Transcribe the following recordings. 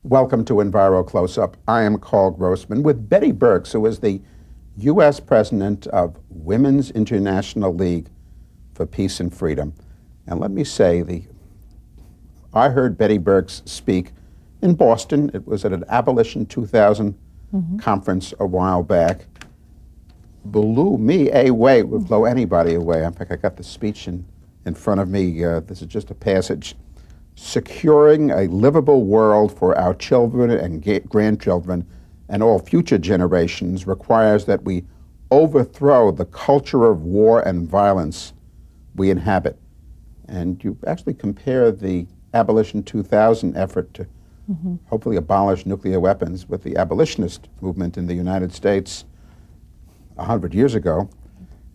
Welcome to Enviro Close-Up. I am Carl Grossman with Betty Burkes, who is the U.S. President of Women's International League for Peace and Freedom. And let me say, I heard Betty Burkes speak in Boston. It was at an Abolition 2000 conference a while back. Blew me away, would blow anybody away. In fact, I got the speech in front of me. This is just a passage. Securing a livable world for our children and grandchildren and all future generations requires that we overthrow the culture of war and violence we inhabit. And you actually compare the Abolition 2000 effort to hopefully abolish nuclear weapons with the abolitionist movement in the United States 100 years ago.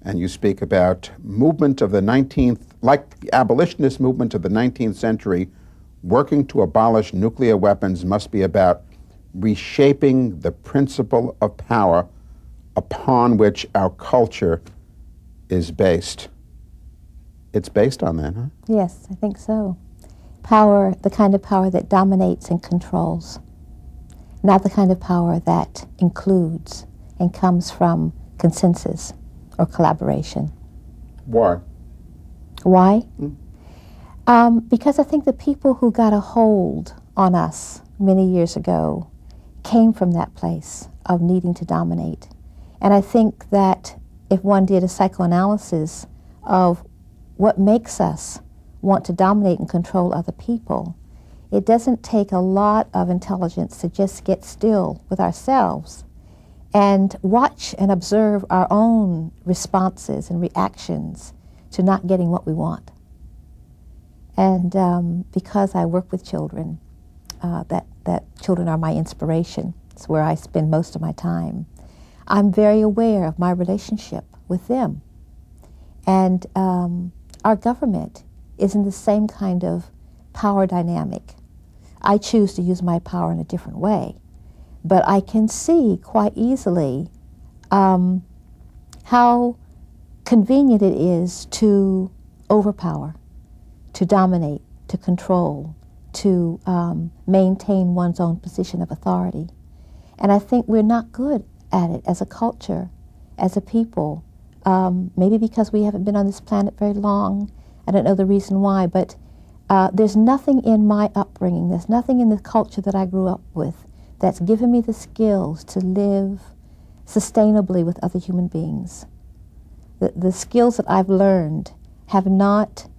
And you speak about movement of the 19th, like the abolitionist movement of the 19th century, working to abolish nuclear weapons must be about reshaping the principle of power upon which our culture is based. It's based on that, huh? Yes, I think so. Power, the kind of power that dominates and controls, not the kind of power that includes and comes from consensus or collaboration. Why? Why? Because I think the people who got a hold on us many years ago came from that place of needing to dominate. And I think that if one did a psychoanalysis of what makes us want to dominate and control other people, it doesn't take a lot of intelligence to just get still with ourselves and watch and observe our own responses and reactions to not getting what we want. And because I work with children, that children are my inspiration, it's where I spend most of my time, I'm very aware of my relationship with them. And our government is in the same kind of power dynamic. I choose to use my power in a different way. But I can see quite easily how convenient it is to overpower, to dominate, to control, to maintain one's own position of authority. And I think we're not good at it as a culture, as a people, maybe because we haven't been on this planet very long. I don't know the reason why, but there's nothing in my upbringing, there's nothing in the culture that I grew up with that's given me the skills to live sustainably with other human beings. The skills that I've learned have not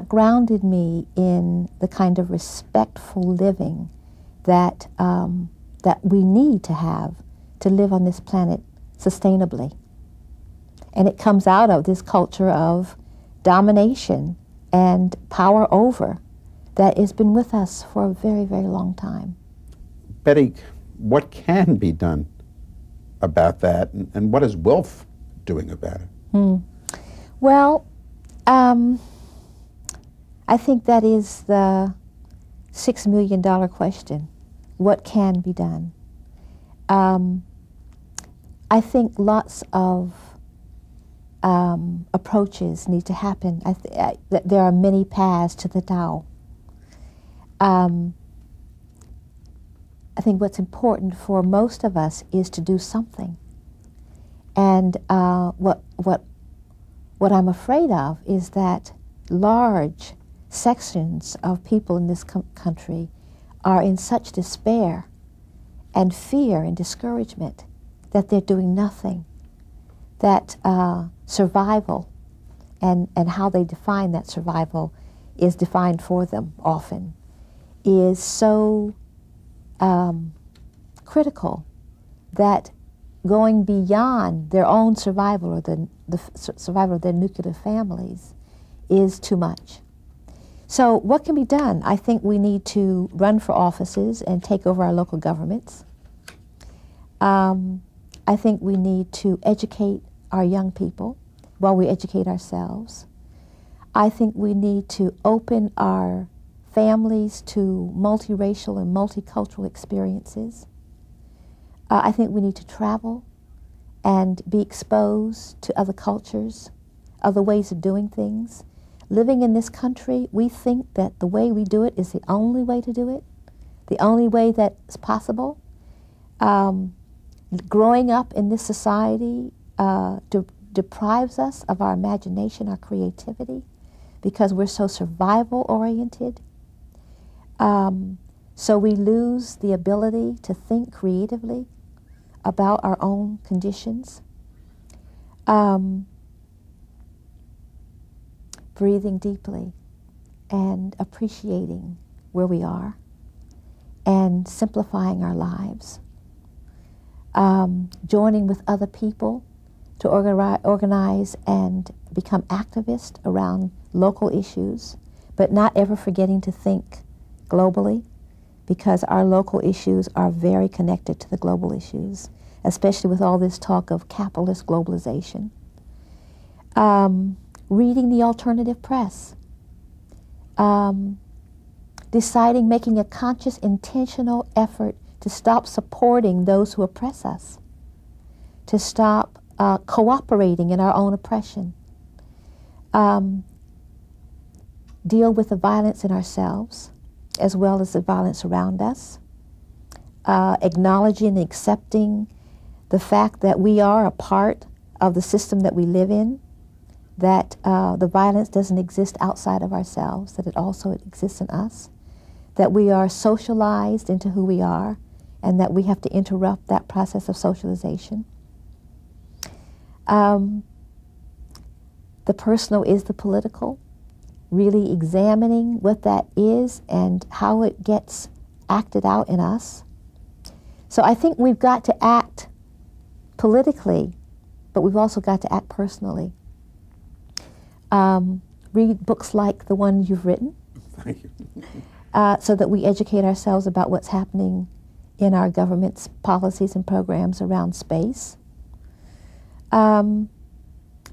grounded me in the kind of respectful living that that we need to have to live on this planet sustainably. And it comes out of this culture of domination and power over that has been with us for a very, very long time. Betty, what can be done about that, and what is WILF doing about it? Well, I think that is the $6 million question. What can be done? I think lots of approaches need to happen. There are many paths to the Tao. I think what's important for most of us is to do something. And what I'm afraid of is that large sections of people in this country are in such despair and fear and discouragement that they're doing nothing, that survival and how they define that survival is defined for them often is so critical that going beyond their own survival or the survival of their nuclear families is too much. So what can be done? I think we need to run for offices and take over our local governments. I think we need to educate our young people while we educate ourselves. I think we need to open our families to multiracial and multicultural experiences. I think we need to travel and be exposed to other cultures, other ways of doing things, living in this country, we think that the way we do it is the only way to do it, the only way that's possible. Growing up in this society deprives us of our imagination, our creativity, because we're so survival-oriented. So we lose the ability to think creatively about our own conditions. Breathing deeply and appreciating where we are and simplifying our lives. Joining with other people to organize and become activists around local issues, but not ever forgetting to think globally, because our local issues are very connected to the global issues, especially with all this talk of capitalist globalization. Reading the alternative press. Deciding, making a conscious, intentional effort to stop supporting those who oppress us, to stop cooperating in our own oppression, deal with the violence in ourselves as well as the violence around us, acknowledging and accepting the fact that we are a part of the system that we live in, that the violence doesn't exist outside of ourselves, that it also exists in us, that we are socialized into who we are, and that we have to interrupt that process of socialization. The personal is the political, really examining what that is and how it gets acted out in us. So I think we've got to act politically, but we've also got to act personally. Read books like the one you've written. Thank you. So that we educate ourselves about what's happening in our government's policies and programs around space.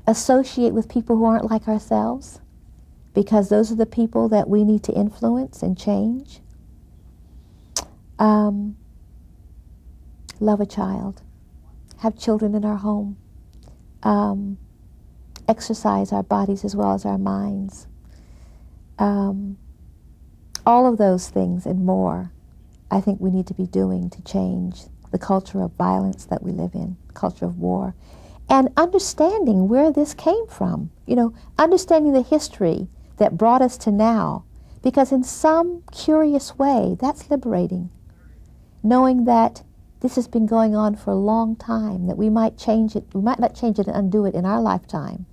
Associate with people who aren't like ourselves, because those are the people that we need to influence and change. Love a child. Have children in our home. Exercise our bodies as well as our minds. All of those things and more, I think we need to be doing to change the culture of violence that we live in, culture of war, and understanding where this came from. You know, understanding the history that brought us to now, because in some curious way, that's liberating. Knowing that this has been going on for a long time, that we might change it, we might not change it and undo it in our lifetime,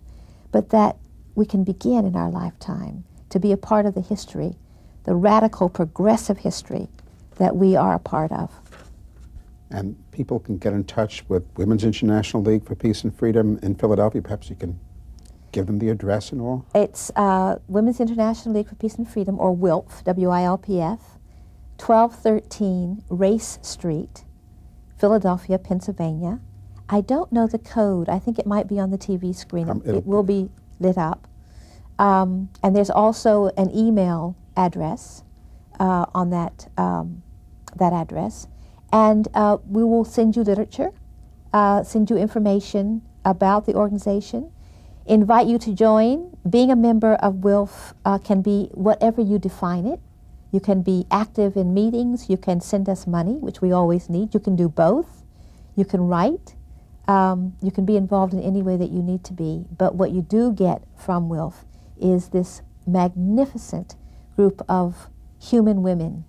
but that we can begin in our lifetime to be a part of the history, the radical, progressive history that we are a part of. And people can get in touch with Women's International League for Peace and Freedom in Philadelphia. Perhaps you can give them the address and all. It's Women's International League for Peace and Freedom, or WILPF, W-I-L-P-F, 1213 Race Street, Philadelphia, Pennsylvania. I don't know the code. I think it might be on the TV screen. It will be lit up. And there's also an email address on that address. And we will send you literature, send you information about the organization, invite you to join. Being a member of WILF can be whatever you define it. You can be active in meetings. You can send us money, which we always need. You can do both. You can write. You can be involved in any way that you need to be. But what you do get from WILF is this magnificent group of human women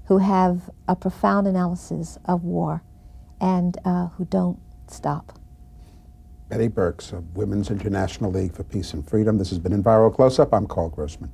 who have a profound analysis of war and who don't stop. Betty Burkes of Women's International League for Peace and Freedom. This has been Enviro Close-Up. I'm Carl Grossman.